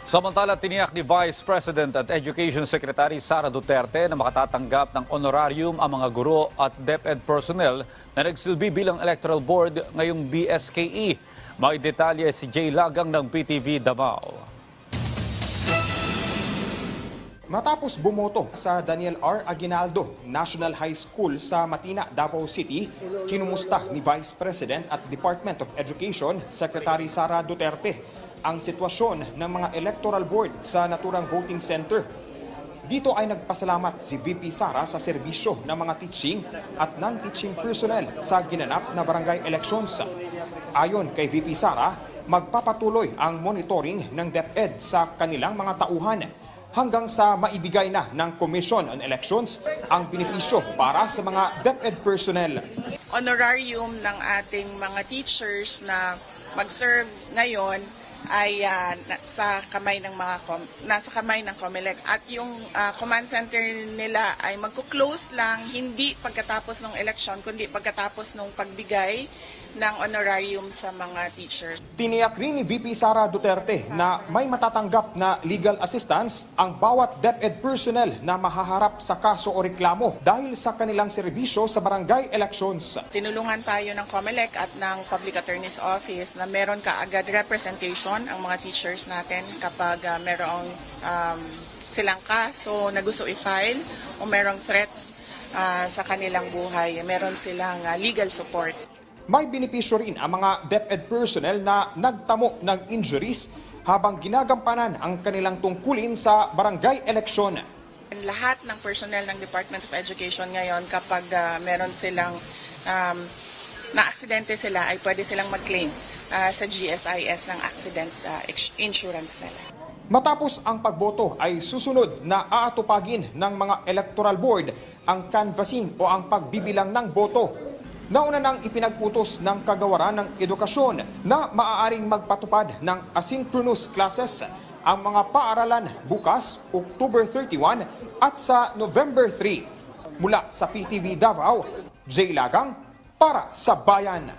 Samantala, tiniyak ni Vice President at Education Secretary Sara Duterte na makatatanggap ng honorarium ang mga guro at DepEd personnel na nagsilbi bilang Electoral Board ngayong BSKE. May detalye si Jay Lagang ng PTV Davao. Matapos bumoto sa Daniel R. Aguinaldo National High School sa Matina, Davao City, kinumusta ni Vice President at Department of Education Secretary Sara Duterte ang sitwasyon ng mga electoral board sa naturang voting center. Dito ay nagpasalamat si VP Sara sa serbisyo ng mga teaching at non-teaching personnel sa ginanap na barangay elections. Ayon kay VP Sara, magpapatuloy ang monitoring ng DepEd sa kanilang mga tauhan hanggang sa maibigay na ng Commission on Elections ang benepisyo para sa mga DepEd personnel. Honorarium ng ating mga teachers na mag-serve ngayon ay nasa kamay ng COMELEC at yung command center nila ay magko-close lang hindi pagkatapos ng election kundi pagkatapos ng pagbigay ng honorarium sa mga teachers. Tiniyak rin ni VP Sara Duterte na may matatanggap na legal assistance ang bawat DepEd personnel na mahaharap sa kaso o reklamo dahil sa kanilang serbisyo sa barangay elections. Tinulungan tayo ng COMELEC at ng Public Attorney's Office na meron kaagad representation ang mga teachers natin kapag merong silang kaso na gusto i-file o merong threats sa kanilang buhay. Meron silang legal support. May benepisyo rin ang mga DepEd personnel na nagtamo ng injuries habang ginagampanan ang kanilang tungkulin sa barangay eleksyon. Lahat ng personnel ng Department of Education ngayon kapag meron silang na-aksidente sila ay pwede silang mag-claim sa GSIS ng accident insurance nila. Matapos ang pagboto ay susunod na aatupagin ng mga electoral board ang canvassing o ang pagbibilang ng boto. Nauna nang ipinag-utos ng Kagawaran ng Edukasyon na maaaring magpatupad ng asynchronous classes ang mga paaralan bukas, October 31 at sa November 3. Mula sa PTV Davao, Jay Lagang para sa Bayan.